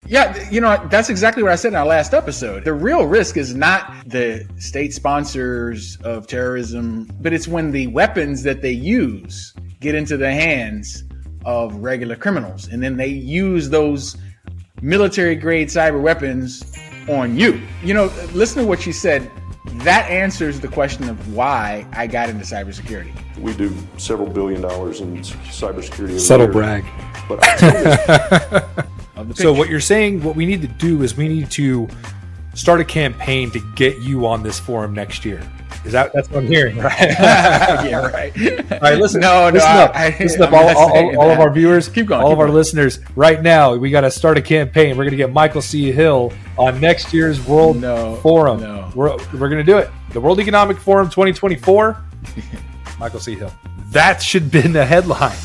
Yeah, that's exactly what I said in our last episode. The real risk is not the state sponsors of terrorism, but it's when the weapons that they use get into the hands of regular criminals. And then they use those military grade cyber weapons on you. Listen to what she said. That answers the question of why I got into cybersecurity. We do several $1 billion in cybersecurity. Subtle brag. But I tell you, so what you're saying, what we need to do is we need to start a campaign to get you on this forum next year. That's what I'm hearing, right? Yeah, right. All right, listen. No, listen up, all of our viewers, keep going, all of our listeners. Right now, we got to start a campaign. We're going to get Michael C. Hill on next year's World Forum. No. We're going to do it. The World Economic Forum 2024. Michael C. Hill. That should have been the headline.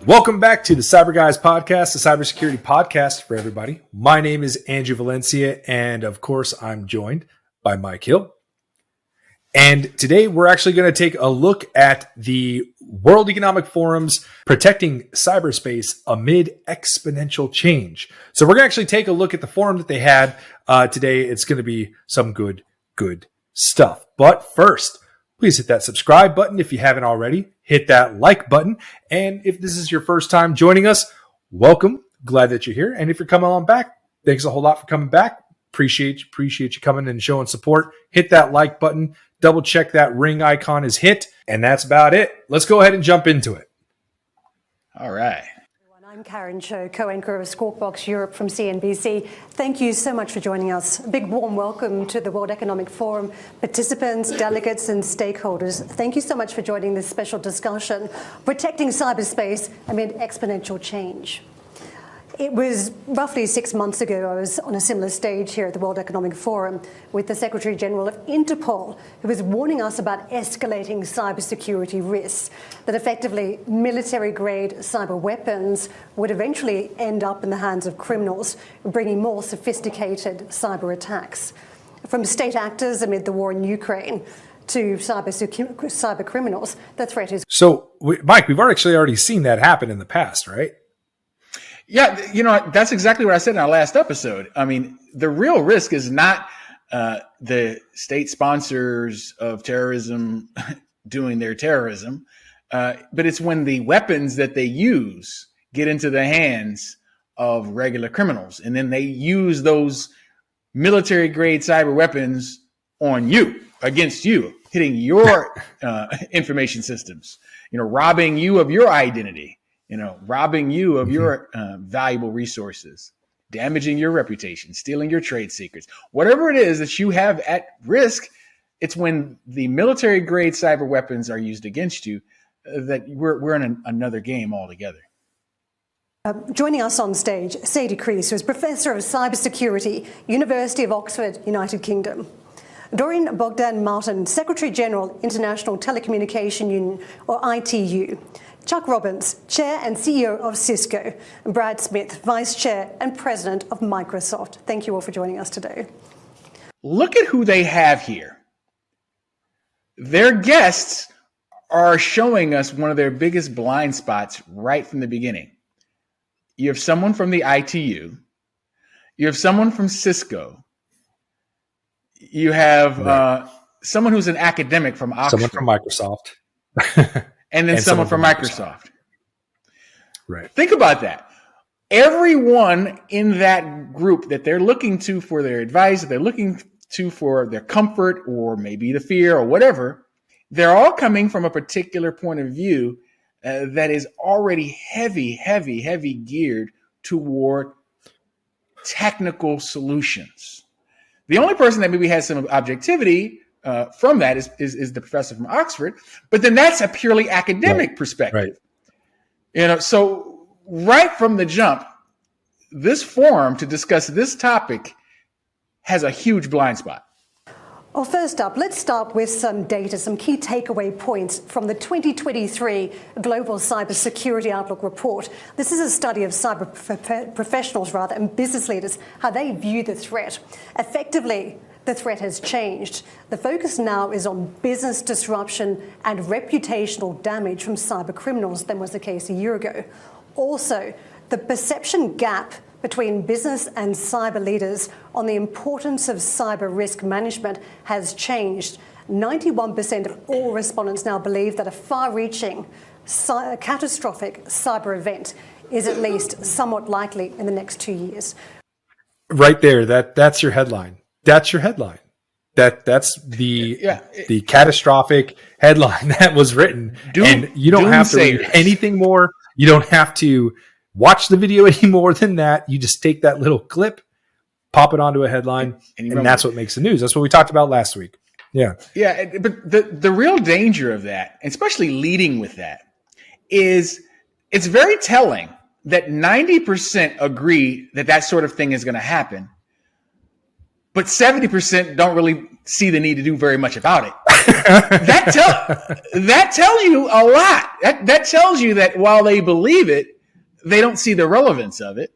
Welcome back to the Cyber Guys podcast, the cybersecurity podcast for everybody. My name is Andrew Valencia, and of course, I'm joined by Mike Hill. And today, we're actually going to take a look at the World Economic Forum's Protecting Cyberspace Amid Exponential Change. So we're going to actually take a look at the forum that they had today. It's going to be some good stuff. But first, please hit that subscribe button if you haven't already. Hit that like button. And if this is your first time joining us, welcome. Glad that you're here. And if you're coming on back, thanks a whole lot for coming back. Appreciate you coming and showing support. Hit that like button. Double check that ring icon is hit. And that's about it. Let's go ahead and jump into it. All right. I'm Karen Cho, co-anchor of Squawk Box Europe from CNBC. Thank you so much for joining us. A big warm welcome to the World Economic Forum participants, delegates and stakeholders. Thank you so much for joining this special discussion, Protecting Cyberspace Amid Exponential Change. It was roughly 6 months ago, I was on a similar stage here at the World Economic Forum with the Secretary General of Interpol, who was warning us about escalating cybersecurity risks, that effectively military-grade cyber weapons would eventually end up in the hands of criminals, bringing more sophisticated cyber attacks. From state actors amid the war in Ukraine to cyber criminals, the threat is... So, Mike, we've actually already seen that happen in the past, right? Yeah, that's exactly what I said in our last episode. I mean, the real risk is not the state sponsors of terrorism doing their terrorism, but it's when the weapons that they use get into the hands of regular criminals. And then they use those military grade cyber weapons on you, against you, hitting your information systems, robbing you of your identity. Robbing you of your valuable resources, damaging your reputation, stealing your trade secrets, whatever it is that you have at risk. It's when the military grade cyber weapons are used against you that we're in another game altogether. Joining us on stage, Sadie Creese, who is Professor of Cybersecurity, University of Oxford, United Kingdom. Doreen Bogdan-Martin, Secretary General, International Telecommunication Union, or ITU. Chuck Robbins, Chair and CEO of Cisco, and Brad Smith, Vice Chair and President of Microsoft. Thank you all for joining us today. Look at who they have here. Their guests are showing us one of their biggest blind spots right from the beginning. You have someone from the ITU. You have someone from Cisco. You have someone who's an academic from Oxford. Someone from Microsoft. And then someone from Microsoft. Right. Think about that. Everyone in that group that they're looking to for their advice, that they're looking to for their comfort or maybe the fear or whatever, they're all coming from a particular point of view that is already heavy geared toward technical solutions. The only person that maybe has some objectivity from that is the professor from Oxford, but then that's a purely academic perspective. Right. So right from the jump, this forum to discuss this topic has a huge blind spot. Well, first up, let's start with some data, some key takeaway points from the 2023 Global Cybersecurity Outlook report. This is a study of cyber professionals, and business leaders, how they view the threat. Effectively, the threat has changed. The focus now is on business disruption and reputational damage from cyber criminals than was the case a year ago. Also, the perception gap between business and cyber leaders on the importance of cyber risk management has changed. 91% of all respondents now believe that a far-reaching, catastrophic cyber event is at least somewhat likely in the next 2 years. Right there, that's your headline. That's your headline. That's the catastrophic headline that was written. And you don't have to read anything more. You don't have to watch the video any more than that. You just take that little clip, pop it onto a headline, and that's what makes the news. That's what we talked about last week. Yeah. Yeah, but the real danger of that, especially leading with that, is it's very telling that 90% agree that sort of thing is going to happen, but 70% don't really see the need to do very much about it. That tells you a lot. That tells you that while they believe it, they don't see the relevance of it,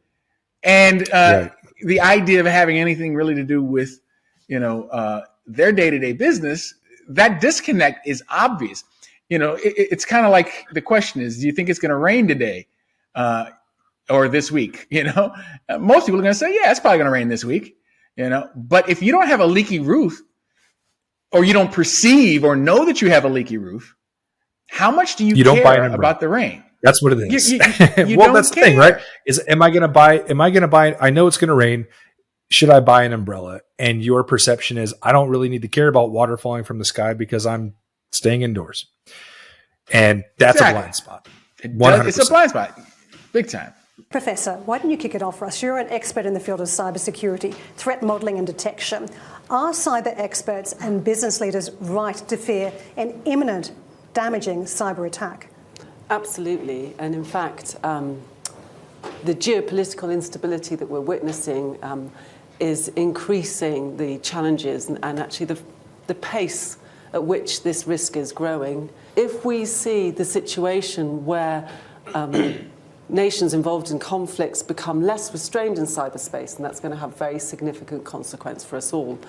and the idea of having anything really to do with, their day-to-day business. That disconnect is obvious. It's kind of like the question is, do you think it's going to rain today, or this week? Most people are going to say, yeah, it's probably going to rain this week. But if you don't have a leaky roof, or you don't perceive or know that you have a leaky roof, how much do you care about the rain? That's what it is. Well, that's the thing, right? Am I going to buy? I know it's going to rain. Should I buy an umbrella? And your perception is, I don't really need to care about water falling from the sky because I'm staying indoors. And that's a blind spot. 100%. It's a blind spot. Big time. Professor, why don't you kick it off for us? You're an expert in the field of cybersecurity, threat modeling and detection. Are cyber experts and business leaders right to fear an imminent, damaging cyber attack? Absolutely. And in fact, the geopolitical instability that we're witnessing is increasing the challenges and actually the pace at which this risk is growing. If we see the situation where nations involved in conflicts become less restrained in cyberspace, and that's going to have very significant consequence for us all.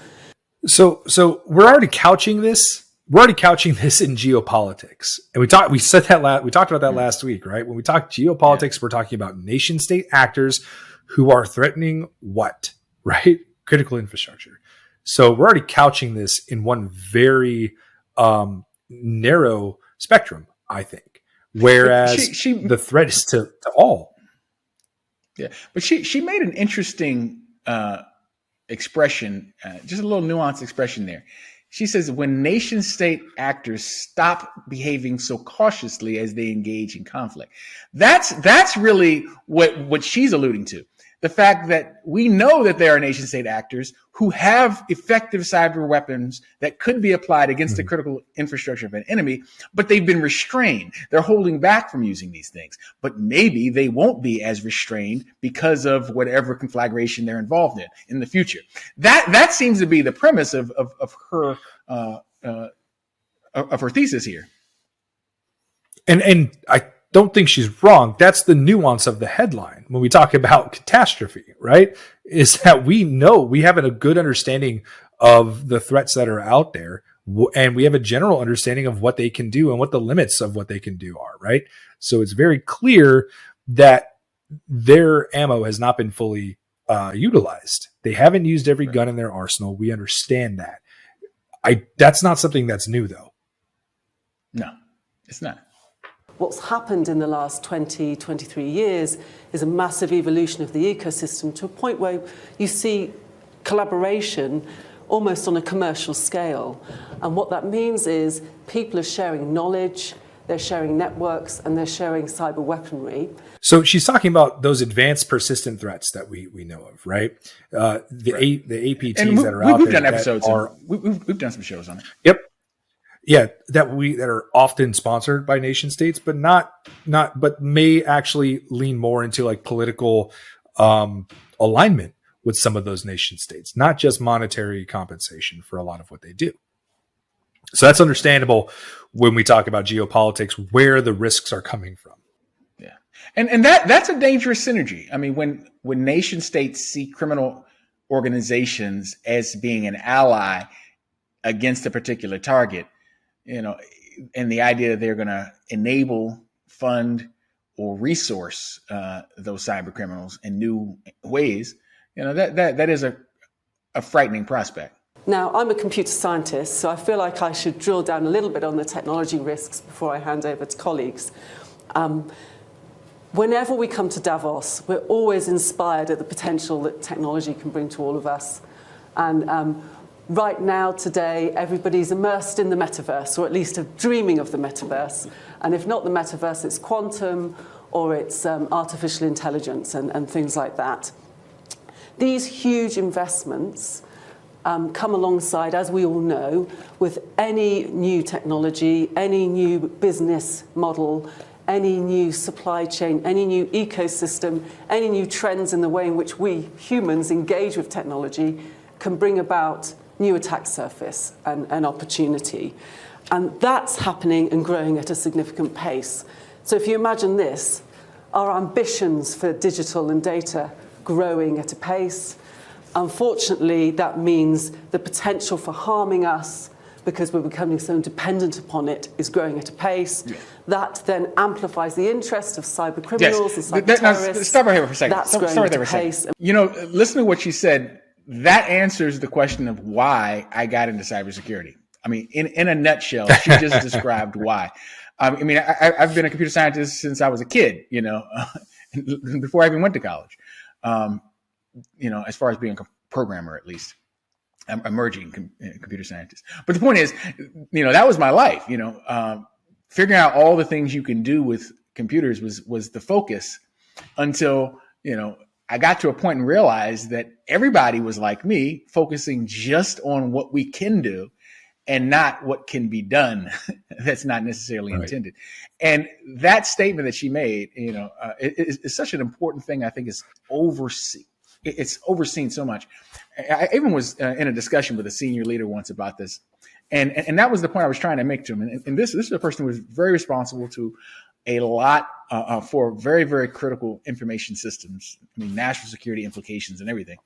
So we're already couching this. We're already couching this in geopolitics, and we talked about that last week, right? When we talk geopolitics, we're talking about nation state actors who are threatening what, right? Critical infrastructure. So we're already couching this in one very narrow spectrum, I think. Whereas the threat is to all. Yeah, but she made an interesting expression, just a little nuanced expression there. She says, when nation state actors stop behaving so cautiously as they engage in conflict. That's really what she's alluding to. The fact that we know that there are nation state actors who have effective cyber weapons that could be applied against the critical infrastructure of an enemy, but they've been restrained. They're holding back from using these things, but maybe they won't be as restrained because of whatever conflagration they're involved in the future. That seems to be the premise of her thesis here. And I don't think she's wrong. That's the nuance of the headline when we talk about catastrophe, right? Is that we know we have a good understanding of the threats that are out there, and we have a general understanding of what they can do and what the limits of what they can do are, right? So it's very clear that their ammo has not been fully utilized. They haven't used every gun in their arsenal. We understand that. That's not something that's new, though. No, it's not. What's happened in the last 20, 23 years is a massive evolution of the ecosystem to a point where you see collaboration almost on a commercial scale. And what that means is people are sharing knowledge, they're sharing networks, and they're sharing cyber weaponry. So she's talking about those advanced persistent threats that we know of, right? The APTs that are out there. We've done episodes. We've done some shows on it. Yep. Yeah, that are often sponsored by nation states, but but may actually lean more into like political alignment with some of those nation states, not just monetary compensation for a lot of what they do. So that's understandable when we talk about geopolitics, where the risks are coming from. Yeah. And that's a dangerous synergy. I mean, when nation states see criminal organizations as being an ally against a particular target, and the idea that they're going to enable, fund, or resource those cyber criminals in new ways, that is a frightening prospect. Now, I'm a computer scientist, so I feel like I should drill down a little bit on the technology risks before I hand over to colleagues. Whenever we come to Davos, we're always inspired at the potential that technology can bring to all of us. And right now, today, everybody's immersed in the metaverse, or at least dreaming of the metaverse. And if not the metaverse, it's quantum, or it's artificial intelligence and things like that. These huge investments come alongside, as we all know, with any new technology, any new business model, any new supply chain, any new ecosystem, any new trends in the way in which we humans engage with technology can bring about new attack surface and opportunity. And that's happening and growing at a significant pace. So if you imagine this, our ambitions for digital and data growing at a pace. Unfortunately, that means the potential for harming us because we're becoming so dependent upon it is growing at a pace. Yeah. That then amplifies the interest of cyber criminals and cyber terrorists. Stop right here for a second. That's growing at a pace. Listen to what you said. That answers the question of why I got into cybersecurity. I mean, in a nutshell, she just described why. I've been a computer scientist since I was a kid, before I even went to college. As far as being a programmer, at least, emerging computer scientist. But the point is, that was my life. Figuring out all the things you can do with computers was the focus until, I got to a point and realized that everybody was like me, focusing just on what we can do and not what can be done. That's not necessarily intended. And that statement that she made, is such an important thing. I think is overseen. It's overseen so much. I even was in a discussion with a senior leader once about this. And that was the point I was trying to make to him. And this is a person who was very responsible to a lot for very, very critical information systems. I mean, national security implications and everything.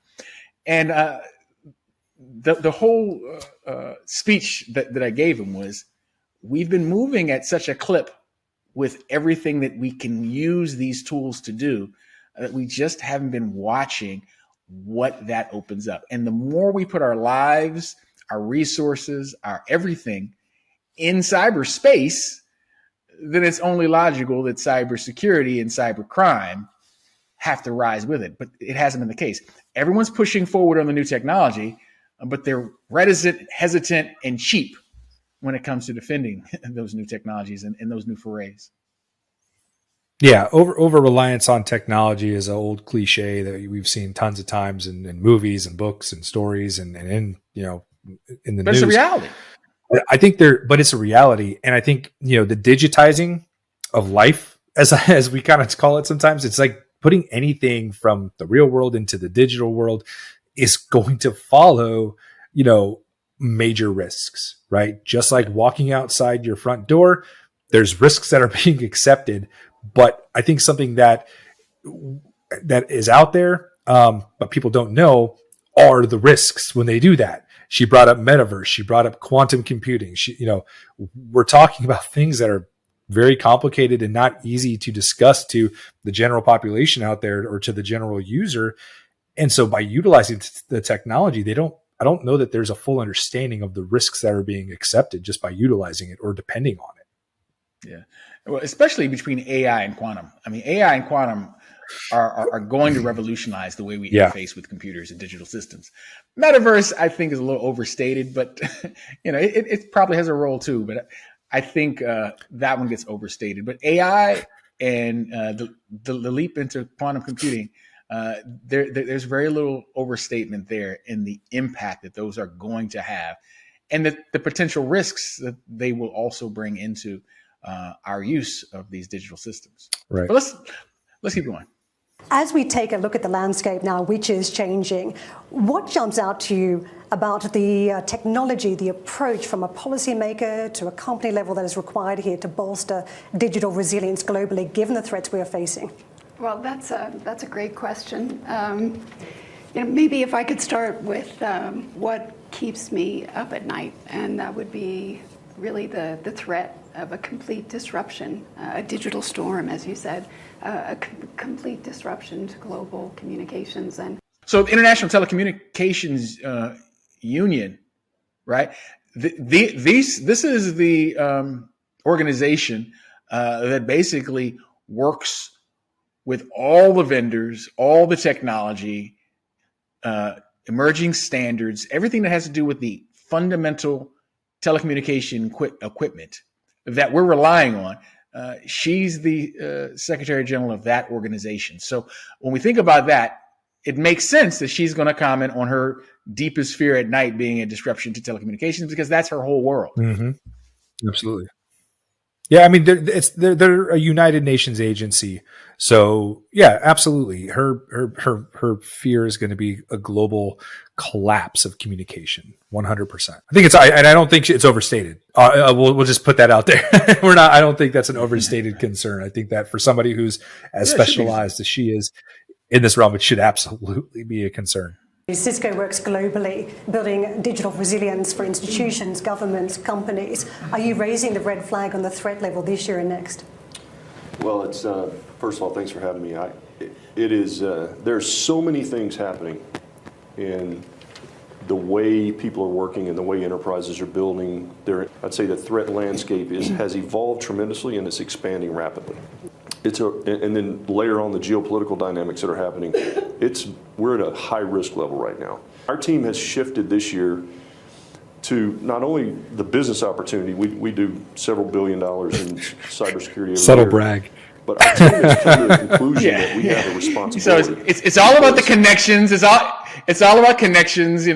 And the whole speech that I gave him was, we've been moving at such a clip with everything that we can use these tools to do that we just haven't been watching what that opens up. And the more we put our lives, our resources, our everything in cyberspace, then it's only logical that cybersecurity and cybercrime have to rise with it. But it hasn't been the case. Everyone's pushing forward on the new technology, but they're reticent, hesitant, and cheap when it comes to defending those new technologies and those new forays. Yeah, over reliance on technology is an old cliche that we've seen tons of times in movies and books and stories and in in the news. But it's a reality. I think but it's a reality, and I think the digitizing of life, as we kind of call it sometimes, it's like putting anything from the real world into the digital world is going to follow major risks, right? Just like walking outside your front door, there's risks that are being accepted. But I think something that is out there, but people don't know, are the risks when they do that. She brought up metaverse. She brought up quantum computing. We're talking about things that are very complicated and not easy to discuss to the general population out there or to the general user. And so by utilizing the technology, I don't know that there's a full understanding of the risks that are being accepted just by utilizing it or depending on it. Yeah. Well, especially between AI and quantum. I mean, AI and quantum are going to revolutionize the way we interface with computers and digital systems. Metaverse, I think, is a little overstated, but it probably has a role too. But I think that one gets overstated. But AI and the leap into quantum computing, there's very little overstatement there in the impact that those are going to have, and the potential risks that they will also bring into our use of these digital systems. Right. But let's keep going. As we take a look at the landscape now, which is changing, what jumps out to you about the technology, the approach from a policymaker to a company level that is required here to bolster digital resilience globally, given the threats we are facing? Well, that's a great question. Maybe if I could start with what keeps me up at night, and that would be really the threat of a complete disruption, a digital storm, as you said, a complete disruption to global communications. And so the International Telecommunications Union, right? This is the organization that basically works with all the vendors, all the technology, emerging standards, everything that has to do with the fundamental telecommunication equipment that we're relying on. She's the Secretary General of that organization. So when we think about that, it makes sense that she's going to comment on her deepest fear at night being a disruption to telecommunications, because that's her whole world. Mm-hmm. Absolutely. Yeah, I mean, they're a United Nations agency, so yeah, absolutely. Her fear is going to be a global collapse of communication, 100%. I think it's, and I don't think it's overstated. We'll just put that out there. I don't think that's an overstated concern. I think that for somebody who's as specialized as she is in this realm, it should absolutely be a concern. Cisco works globally, building digital resilience for institutions, governments, companies. Are you raising the red flag on the threat level this year and next? Well, it's first of all, thanks for having me. It is there's so many things happening in the way people are working and the way enterprises are building. I'd say the threat landscape has evolved tremendously, and it's expanding rapidly. And then layer on the geopolitical dynamics that are happening. We're at a high risk level right now. Our team has shifted this year to not only the business opportunity. We do several $1 billion in cybersecurity every Subtle year, brag. but our team has come to the conclusion that we have a responsibility. So it's all about the connections. It's all about connections.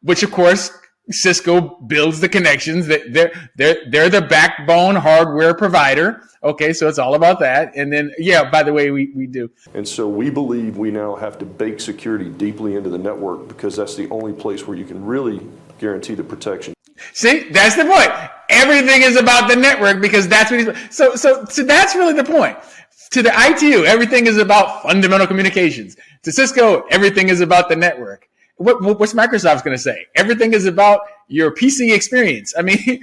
Which of course Cisco builds the connections. They're the backbone hardware provider. Okay, so it's all about that. And then, yeah, by the way, we do. And so we believe we now have to bake security deeply into the network, because that's the only place where you can really guarantee the protection. See, that's the point. Everything is about the network, because that's what he's. So that's really the point. To the ITU, everything is about fundamental communications. To Cisco, everything is about the network. What's Microsoft's going to say? Everything is about your PC experience. I mean,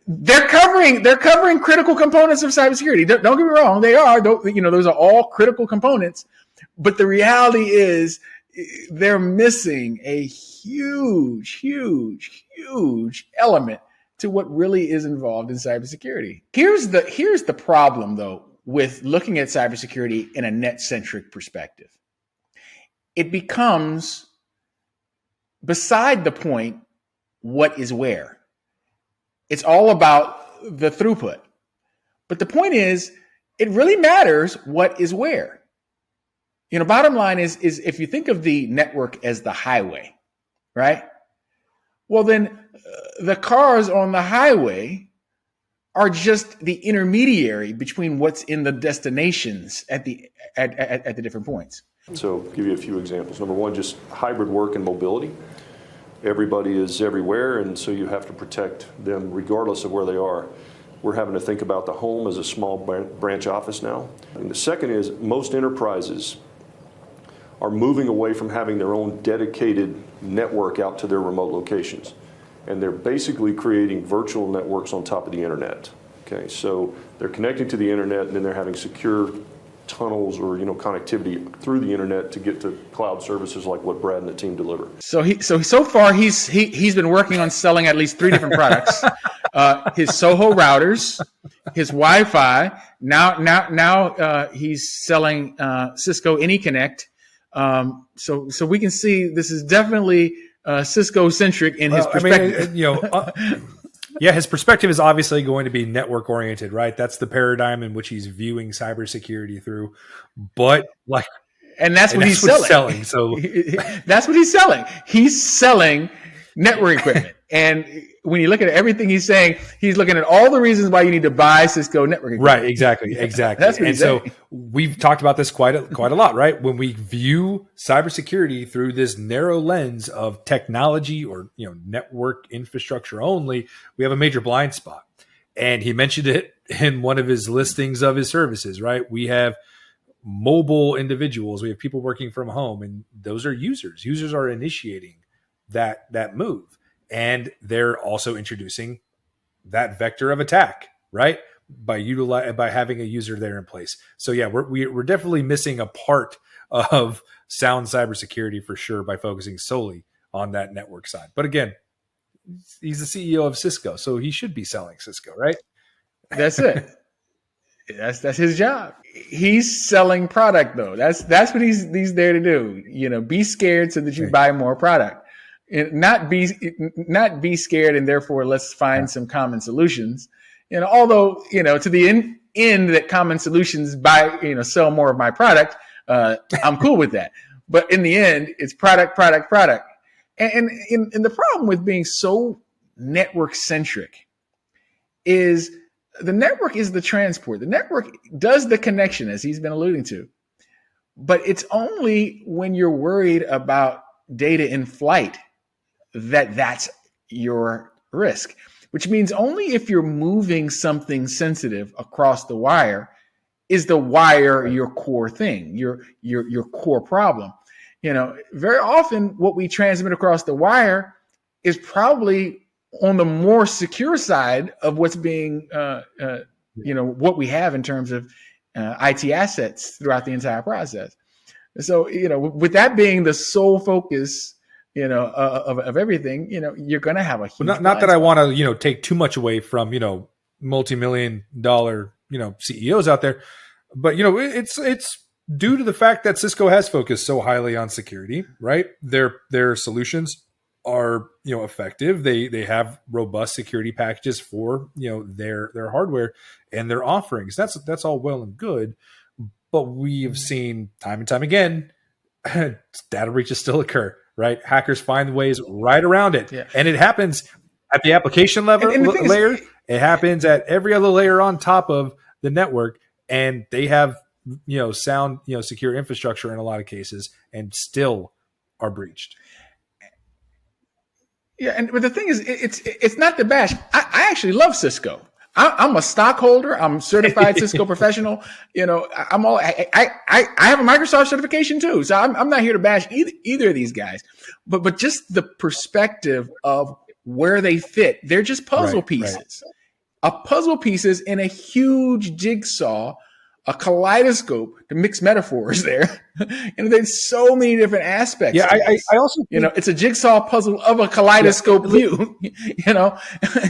they're covering critical components of cybersecurity. Don't get me wrong, they are. Those are all critical components. But the reality is, they're missing a huge element to what really is involved in cybersecurity. Here's the problem, though, with looking at cybersecurity in a net-centric perspective. It becomes beside the point what is where. It's all about the throughput. But the point is, it really matters what is where. Bottom line is if you think of the network as the highway, right? Well, then the cars on the highway are just the intermediary between what's in the destinations at the different points. So I'll give you a few examples. Number one, just hybrid work and mobility. Everybody is everywhere, and so you have to protect them regardless of where they are. We're having to think about the home as a small branch office now. And the second is, most enterprises are moving away from having their own dedicated network out to their remote locations. And they're basically creating virtual networks on top of the internet. Okay, so they're connecting to the internet, and then they're having secure tunnels or connectivity through the internet to get to cloud services like what Brad and the team deliver. So far he's been working on selling at least 3 different products: his Soho routers, his Wi-Fi. Now he's selling Cisco AnyConnect. So we can see this is definitely Cisco centric in his perspective. Yeah, his perspective is obviously going to be network oriented, right? That's the paradigm in which he's viewing cybersecurity through. But that's what he's selling. So that's what he's selling. He's selling network equipment. And when you look at everything he's saying, he's looking at all the reasons why you need to buy Cisco networking. Right, exactly. That's what he's so saying. we've talked about this quite a lot, right? When we view cybersecurity through this narrow lens of technology or network infrastructure only, we have a major blind spot. And he mentioned it in one of his listings of his services, right? We have mobile individuals, we have people working from home, and those are users. Users are initiating that move. And they're also introducing that vector of attack, right? By having a user there in place. So yeah, we're definitely missing a part of sound cybersecurity for sure by focusing solely on that network side. But again, he's the CEO of Cisco, so he should be selling Cisco, right? That's it. That's his job. He's selling product though. That's what he's there to do. Be scared so that you buy more product. And not be scared, and therefore let's find some common solutions. Although to the end that common solutions sell more of my product, I'm cool with that. But in the end, it's product. And the problem with being so network centric is the network is the transport. The network does the connection, as he's been alluding to. But it's only when you're worried about data in flight that's your risk, which means only if you're moving something sensitive across the wire is the wire your core thing, your core problem. Very often what we transmit across the wire is probably on the more secure side of what's being, what we have in terms of IT assets throughout the entire process. So, with that being the sole focus of everything, you're going to have a huge not that I want to, take too much away from, multi-million-dollar, CEOs out there, but, it's due to the fact that Cisco has focused so highly on security, right? Their solutions are, effective. They have robust security packages for, their hardware and their offerings. That's all well and good, but we have seen time and time again, data breaches still occur. Right, hackers find ways right around it, and it happens at the application level layer. It happens at every other layer on top of the network, and they have sound secure infrastructure in a lot of cases, and still are breached. Yeah, but the thing is, it's not the bash. I actually love Cisco. I'm a stockholder. I'm certified Cisco professional. I have a Microsoft certification too. So I'm not here to bash either of these guys, but just the perspective of where they fit. They're just puzzle pieces, puzzle pieces in a huge jigsaw, a kaleidoscope, to mix metaphors there. There's so many different aspects. Yeah, I also think, it's a jigsaw puzzle of a kaleidoscope view.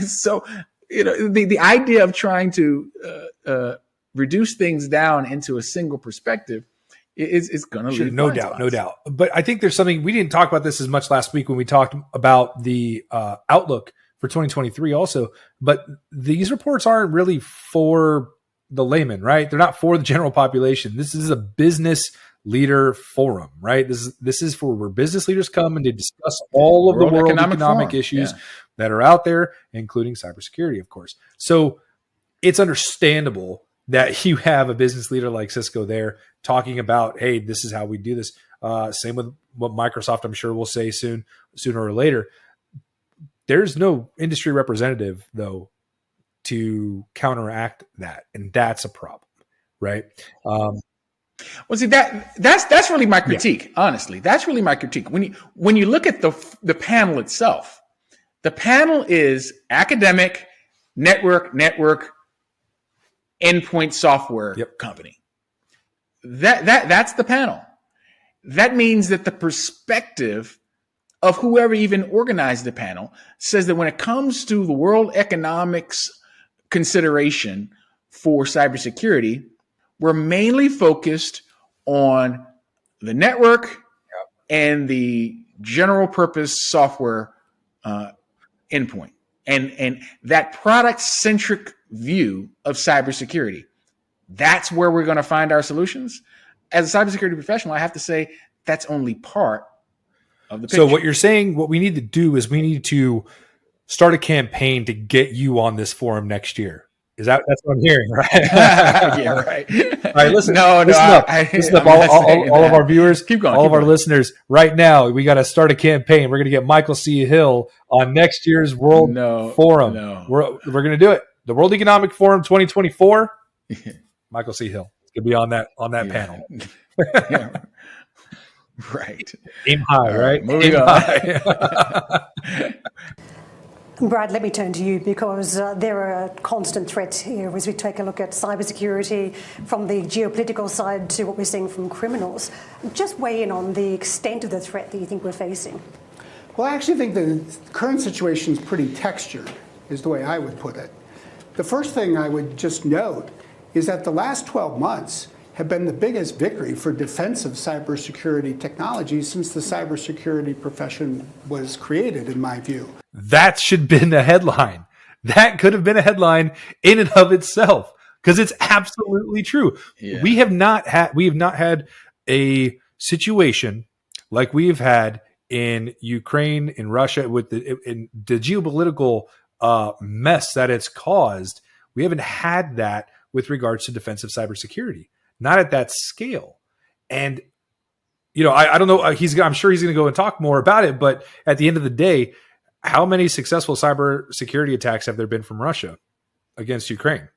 So. The idea of trying to reduce things down into a single perspective is going to leave no doubt. But I think there's something we didn't talk about this as much last week when we talked about the outlook for 2023 also. But these reports aren't really for the layman, right? They're not for the general population. This is a business leader forum, right? This is for where business leaders come and they discuss all of the world economic issues that are out there, including cybersecurity, of course. So it's understandable that you have a business leader like Cisco there talking about, hey, this is how we do this. Same with what Microsoft, I'm sure, will say sooner or later. There's no industry representative, though, to counteract that, and that's a problem, right? Well, see, that's really my critique. Honestly, that's really my critique. When you look at the panel itself, the panel is academic, network, endpoint software company. That's the panel. That means that the perspective of whoever even organized the panel says that when it comes to the world economics consideration for cybersecurity, we're mainly focused on the network and the general purpose software endpoint and that product centric view of cybersecurity. That's where we're going to find our solutions. As a cybersecurity professional, I have to say that's only part of the picture. So what you're saying, what we need to do is we need to start a campaign to get you on this forum next year. That's what I'm hearing, right? Yeah, right. All right, listen. No, listen up. Listen up, all of our viewers, keep going, all keep of our going. listeners. Right now, we got to start a campaign. We're going to get Michael C. Hill on next year's World Forum. No. We're going to do it. The World Economic Forum 2024. Michael C. Hill is going to be on that panel. Yeah. Right. Aim high, right? Moving Aim on. high. Brad, let me turn to you because there are constant threats here as we take a look at cybersecurity from the geopolitical side to what we're seeing from criminals. Just weigh in on the extent of the threat that you think we're facing. Well, I actually think the current situation is pretty textured, is the way I would put it. The first thing I would just note is that the last 12 months have been the biggest victory for defensive cybersecurity technology since the cybersecurity profession was created, in my view. That should have been a headline. That could have been a headline in and of itself because it's absolutely true. Yeah. We have not had a situation like we've had in Ukraine, in Russia, with in the geopolitical mess that it's caused. We haven't had that with regards to defensive cybersecurity, not at that scale. And I don't know. I'm sure he's going to go and talk more about it. But at the end of the day, how many successful cybersecurity attacks have there been from Russia against Ukraine?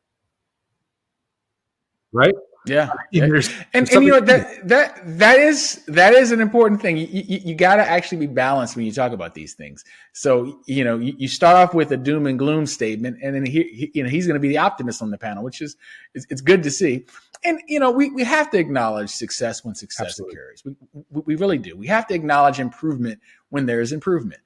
Right? Yeah. And that is an important thing. You got to actually be balanced when you talk about these things. So, you start off with a doom and gloom statement, and then he's going to be the optimist on the panel, which is it's good to see. And we have to acknowledge success when success occurs. We really do. We have to acknowledge improvement when there is improvement.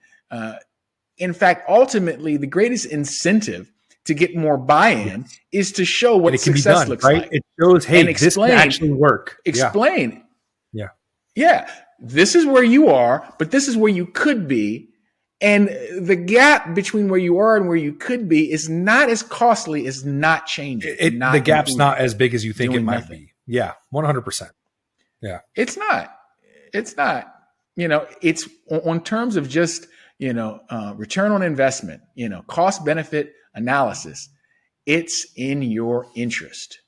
In fact, ultimately, the greatest incentive to get more buy-in is to show what success looks like. It shows, hey, this can actually work. Explain. Yeah. Yeah. This is where you are, but this is where you could be. And the gap between where you are and where you could be is not as costly as not changing. The gap's not as big as you think it might be. Yeah, 100%. Yeah. It's not. It's on terms of just, return on investment, cost benefit analysis. It's in your interest.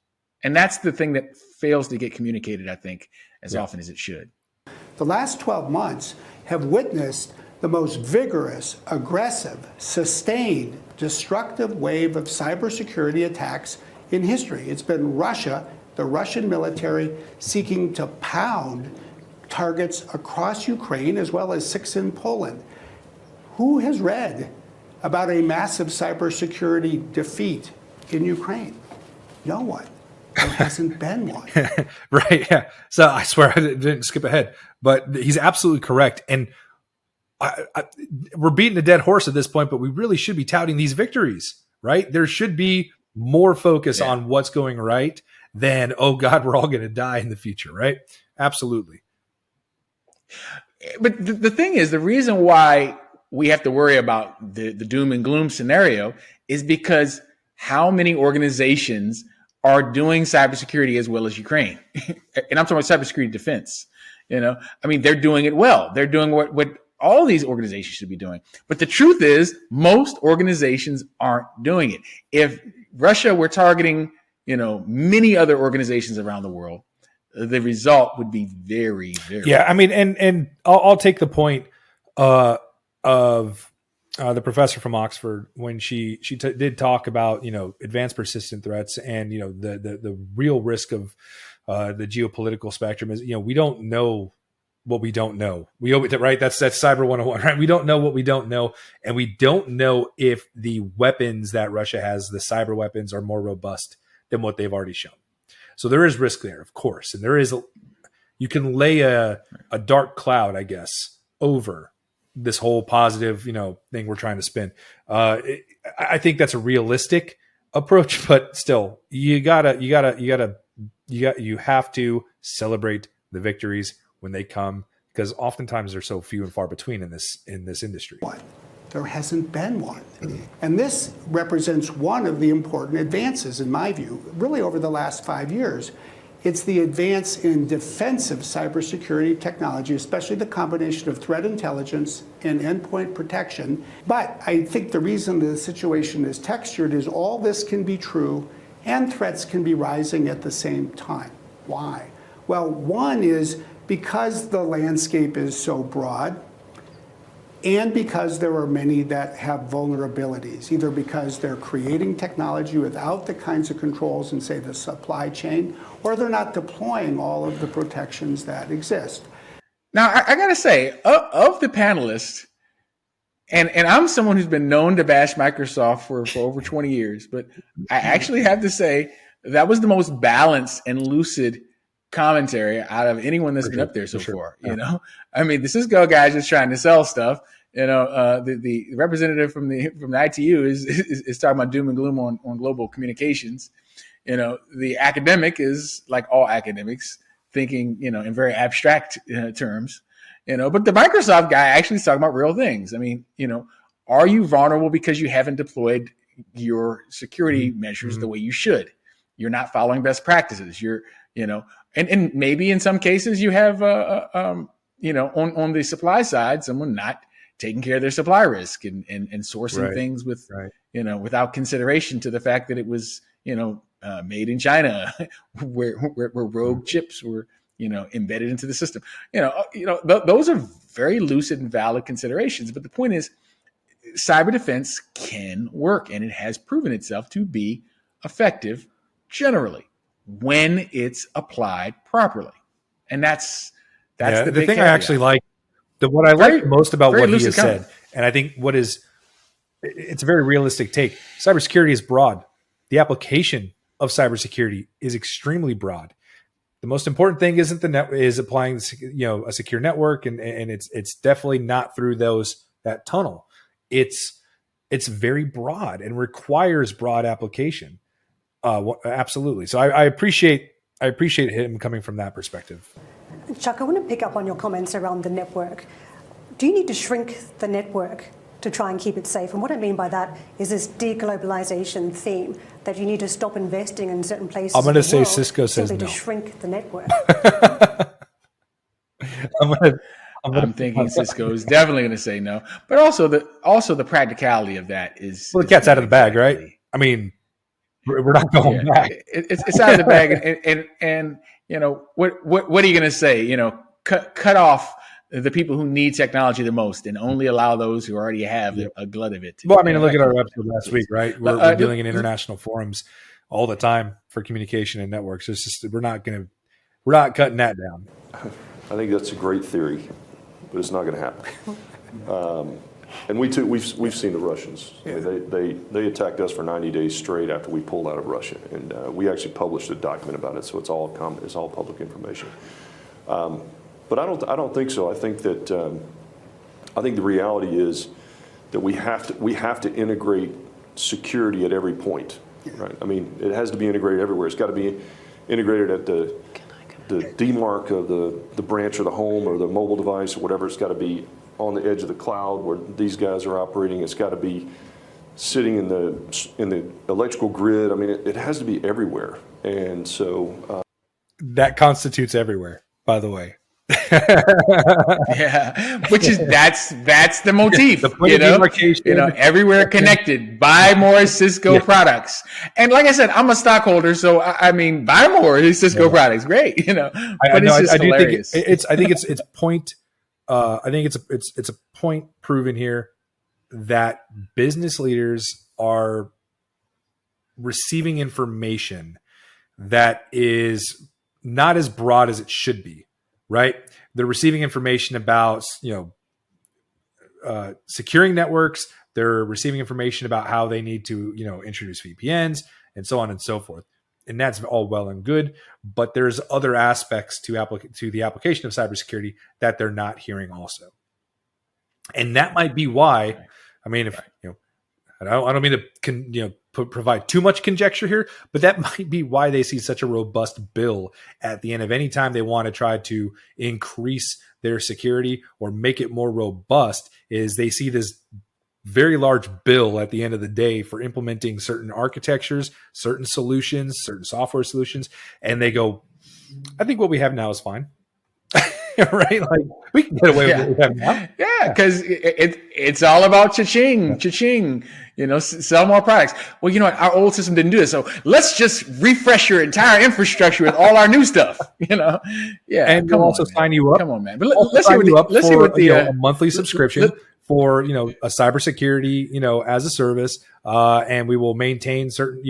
And that's the thing that fails to get communicated, I think, as often as it should. The last 12 months have witnessed the most vigorous, aggressive, sustained, destructive wave of cybersecurity attacks in history. It's been Russia, the Russian military, seeking to pound targets across Ukraine as well as 6 in Poland. Who has read about a massive cybersecurity defeat in Ukraine? No one. There hasn't been one. Right. Yeah. So I swear I didn't skip ahead, but he's absolutely correct. And we're beating a dead horse at this point, but we really should be touting these victories, right? There should be more focus on what's going right than, oh God, we're all going to die in the future, right? Absolutely. But the thing is, the reason why we have to worry about the doom and gloom scenario is because how many organizations are doing cybersecurity as well as Ukraine? And I'm talking about cybersecurity defense. They're doing it well. They're doing what all these organizations should be doing. But the truth is, most organizations aren't doing it. If Russia were targeting, many other organizations around the world, the result would be very, very. Yeah, and I'll take the point of the professor from Oxford when she did talk about advanced persistent threats and the real risk of the geopolitical spectrum is we don't know what we don't know. Right? That's Cyber 101, right? We don't know what we don't know, and we don't know if the weapons that Russia has, the cyber weapons, are more robust than what they've already shown. So there is risk there, of course, and there is you can lay a dark cloud, I guess, over this whole positive, thing we're trying to spin. I think that's a realistic approach, but still, you have to celebrate the victories when they come, because oftentimes they're so few and far between in this industry. There hasn't been one. And this represents one of the important advances, in my view, really over the last 5 years, It's the advance in defensive cybersecurity technology, especially the combination of threat intelligence and endpoint protection. But I think the reason the situation is textured is all this can be true and threats can be rising at the same time. Why? Well, one is because the landscape is so broad, and because there are many that have vulnerabilities, either because they're creating technology without the kinds of controls in, say, the supply chain, or they're not deploying all of the protections that exist. Now, I got to say, of the panelists, and I'm someone who's been known to bash Microsoft for over 20 years, but I actually have to say that was the most balanced and lucid commentary out of anyone that's been up there so far. You know, I mean, the Cisco guy is just trying to sell stuff. You know, the representative from the ITU is talking about doom and gloom on global communications. You know, the academic is like all academics, thinking, you know, in very abstract terms. You know, but the Microsoft guy actually is talking about real things. I mean, you know, are you vulnerable because you haven't deployed your security measures the way you should? You're not following best practices. You're, you know, and maybe in some cases you have, you know, on the supply side, someone not taking care of their supply risk and sourcing things with, you know, without consideration to the fact that it was, you know, made in China, where rogue chips were, you know, embedded into the system. You know, those are very lucid and valid considerations. But the point is, cyber defense can work, and it has proven itself to be effective generally when it's applied properly. And that's the big thing caveat. I actually like. What I like most about what he has said, and I think it's a very realistic take. Cybersecurity is broad. The application of cybersecurity is extremely broad. The most important thing isn't is applying, you know, a secure network, and it's definitely not through that tunnel. It's very broad and requires broad application. Absolutely. So I appreciate him coming from that perspective. Chuck, I want to pick up on your comments around the network. Do you need to shrink the network to try and keep it safe? And what I mean by that is this deglobalization theme, that you need to stop investing in certain places. I'm going to say Cisco says no. To shrink the network. I'm thinking Cisco is definitely going to say no. But also the practicality of that is, well, the cat's out of the bag, right? I mean, we're not going back. It's out of the bag, and you know, what are you going to say? You know, cut off the people who need technology the most, and only allow those who already have a glut of it. Well, I mean, look at our episode last week, right? We're dealing in international forums all the time for communication and networks. It's just we're not cutting that down. I think that's a great theory, but it's not going to happen. And we've seen the Russians. I mean, they attacked us for 90 days straight after we pulled out of Russia, and we actually published a document about it, so it's all public information. But I don't think so. I think that I think the reality is that we have to integrate security at every point, right? I mean, it has to be integrated everywhere. It's got to be integrated at the demarc of the branch or the home or the mobile device or whatever. It's got to be on the edge of the cloud where these guys are operating. It's got to be sitting in the electrical grid. I mean, it has to be everywhere. And so that constitutes everywhere, by the way. Yeah, which is that's the motif. The you know, everywhere connected. Buy more Cisco products. And like I said, I'm a stockholder, so I mean, buy more Cisco products. Great, you know. But it's just hilarious. I think it's point. I think it's a point proven here that business leaders are receiving information that is not as broad as it should be. Right, they're receiving information about, you know, securing networks. They're receiving information about how they need to, you know, introduce VPNs and so on and so forth. And that's all well and good, but there's other aspects to the application of cybersecurity that they're not hearing also. And that might be why. I mean, if you know, I don't mean to provide too much conjecture here, but that might be why they see such a robust bill at the end of any time they want to try to increase their security or make it more robust, is they see this very large bill at the end of the day for implementing certain architectures, certain solutions, certain software solutions. And they go, I think what we have now is fine. Right? Like we can get away with what we have now. Yeah, because it's all about cha-ching, cha-ching. Sell more products. Well, you know what? Our old system didn't do this, so let's just refresh your entire infrastructure with all our new stuff. Yeah, and we'll also sign you up. Come on, man. But let's see what the a monthly subscription for a cybersecurity as a service, and we will maintain certain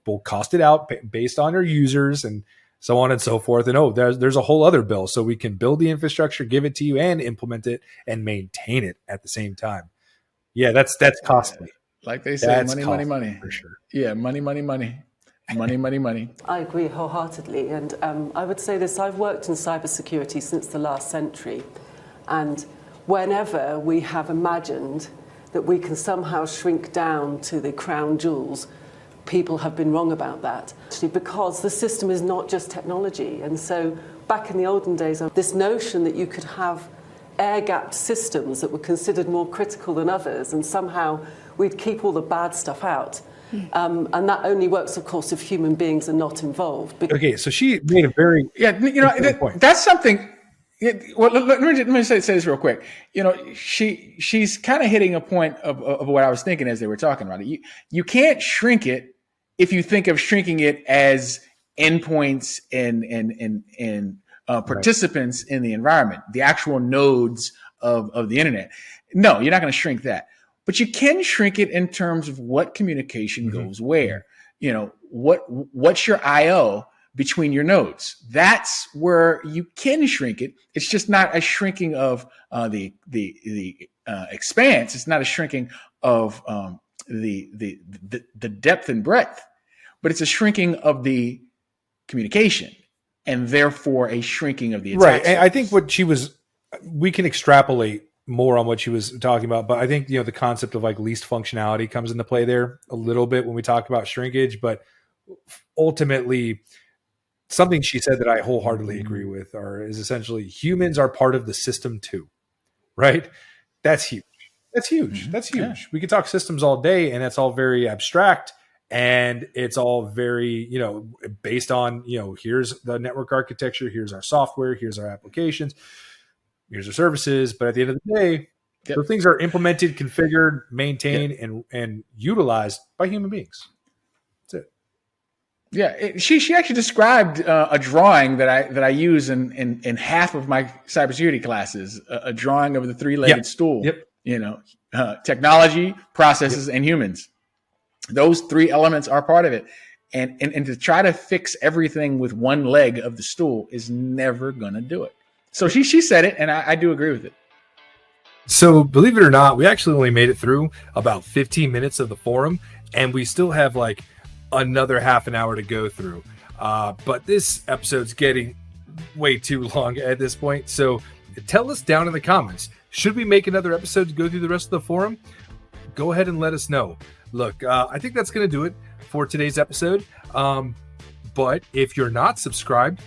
we'll cost it out based on our users and so on and so forth. And there's a whole other bill, so we can build the infrastructure, give it to you, and implement it and maintain it at the same time. Yeah, that's costly. Like they say, money, for sure. Yeah, money. I agree wholeheartedly. And I would say this, I've worked in cybersecurity since the last century. And whenever we have imagined that we can somehow shrink down to the crown jewels, people have been wrong about that. Actually, because the system is not just technology. And so back in the olden days, this notion that you could have air-gapped systems that were considered more critical than others, and somehow we'd keep all the bad stuff out. And that only works, of course, if human beings are not involved. Okay, so she made a very point. That's something. Well, let me say this real quick. She's kind of hitting a point of what I was thinking as they were talking about it. You can't shrink it if you think of shrinking it as endpoints and participants in the environment, the actual nodes of the internet. No, you're not going to shrink that. But you can shrink it in terms of what communication goes where. What's your I/O between your nodes? That's where you can shrink it. It's just not a shrinking of the expanse. It's not a shrinking of the depth and breadth, but it's a shrinking of the communication, and therefore a shrinking of the attack. Right. And I think we can extrapolate more on what she was talking about, but I think the concept of like least functionality comes into play there a little bit when we talk about shrinkage. But ultimately, something she said that I wholeheartedly agree with is essentially humans are part of the system too, right? That's huge. That's huge. Yeah. We could talk systems all day, and that's all very abstract, and it's all very based on here's the network architecture, here's our software, here's our applications, here's our services. But at the end of the day, those things are implemented, configured, maintained, and utilized by human beings. That's it. Yeah, she actually described a drawing that I use in half of my cybersecurity classes, a drawing of the three-legged stool. Technology, processes, and humans. Those three elements are part of it. And to try to fix everything with one leg of the stool is never going to do it. So she said it, and I do agree with it. So believe it or not, we actually only made it through about 15 minutes of the forum, and we still have like another half an hour to go through. But this episode's getting way too long at this point. So tell us down in the comments, should we make another episode to go through the rest of the forum? Go ahead and let us know. Look, I think that's going to do it for today's episode. But if you're not subscribed,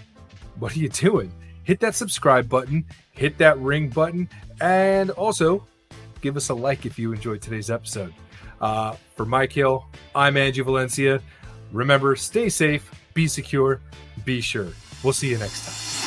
what are you doing? Hit that subscribe button, hit that ring button, and also give us a like if you enjoyed today's episode. For Mike Hill, I'm Angie Valencia. Remember, stay safe, be secure, be sure. We'll see you next time.